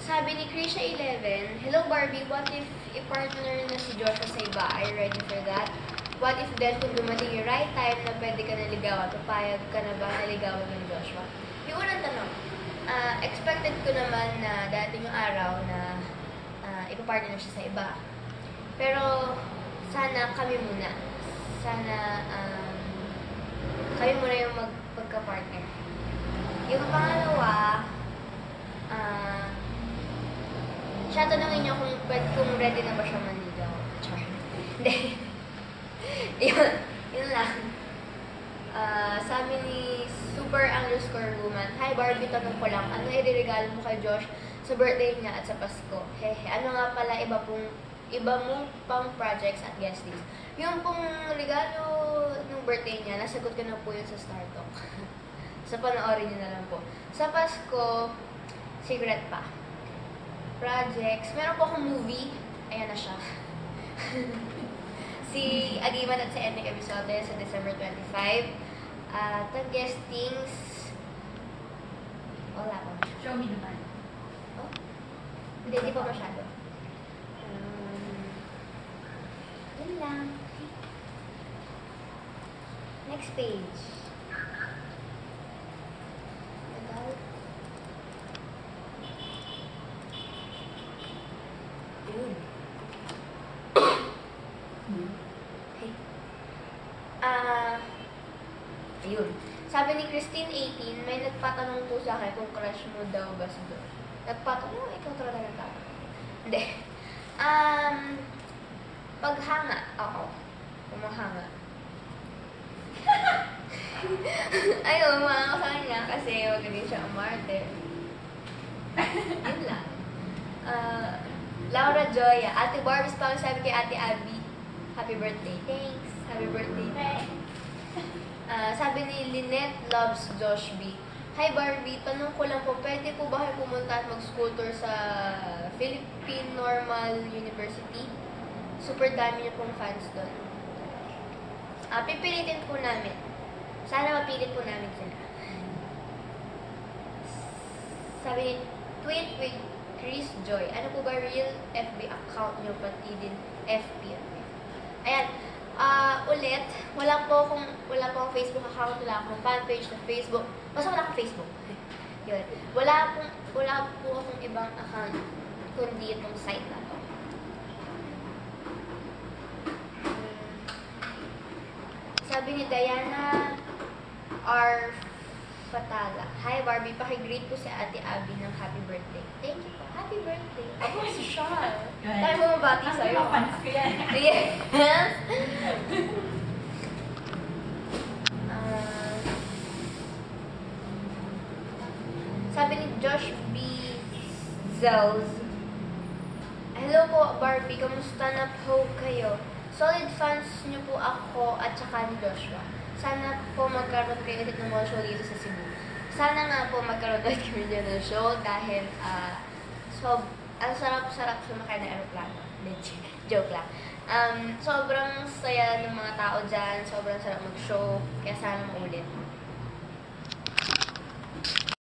Sabi ni Krisha 11, Hello Barbie, what if i-partner na si Joshua sa iba? Are you ready for that? What if then kung dumating yung right time na pwede ka naligawan, papayag ka na ba naligawan ng Joshua? Yung unang tanong, expected ko naman na dating yung araw na ipapartner na siya sa iba. Pero sana kami muna. Sana kami muna yung magka-partner. Yung pangalawa, siya tanongin niyo kung ready na ba siya manligaw. Char. Hindi. yun lang. Sabi ni super_woman, Hi Barbie, tanong ko lang, ano i-regalo mo kay Josh sa birthday niya at sa Pasko? Hehe, ano nga pala iba mong pang projects at guest list? Yung pong regalo ng birthday niya, nasagot ko na po yun sa Star Talk. So, panoorin niyo na lang po. Sa Pasko, secret pa. Projects. Meron po akong movie. Ayan na siya. Si Agiman at si Enric Ebisote sa December 25. Guestings. Wala pa. Show me naman. Oh? Hindi pa masyado. Yun lang. Next page. Ayun. Sabi ni Christine 18, may nagpatanong po sa akin kung crush mo daw ba si Josh. Nagpatanong, ikaw talaga nagtatanong. Hindi. Paghanga. Oo. Pumahanga. Ayun, mga sa kanya kasi magaling siya umarte. Yun lang. Laura Joya. Ate Barbie, sabi kay Ate Abby, happy birthday. Thanks. Happy birthday. Sabi ni Lynette Loves Josh B. Hi Barbie, tanong ko lang po, pwede po ba kayo pumunta at mag-school tour sa Philippine Normal University? Super dami niyo pong fans doon. Pipilitin po namin. Sana mapilit po namin sila. Sabi ni Tweet with Chris Joy. Ano po ba real FB account niyo pati din FB? Ayan. Ulit, wala po akong Facebook account, wala akong fanpage na Facebook. Basta wala akong Facebook. Yun. Wala po akong ibang account kundi itong site na to. Sabi ni Diana R. Fatala. Hi Barbie, paki-greet po si Ate Abby ng happy birthday. Thank you po. Happy birthday. Ako si Sean. Tayo mo mabati sa'yo. Ang fans ko yan. Yes. Sabi ni Josh B. Zells, Hello po Barbie, kamusta na po kayo? Solid fans niyo po ako at saka ni Joshua. Sana po magkaroon kayo ulit ng mga show dito sa Cebu. Sana nga po magkaroon ulit kami dito ng show dahil ang sarap-sarap sumakay na aeroplano. Joke lang. Sobrang saya ng mga tao dyan, sobrang sarap mag-show, kaya sana maulit.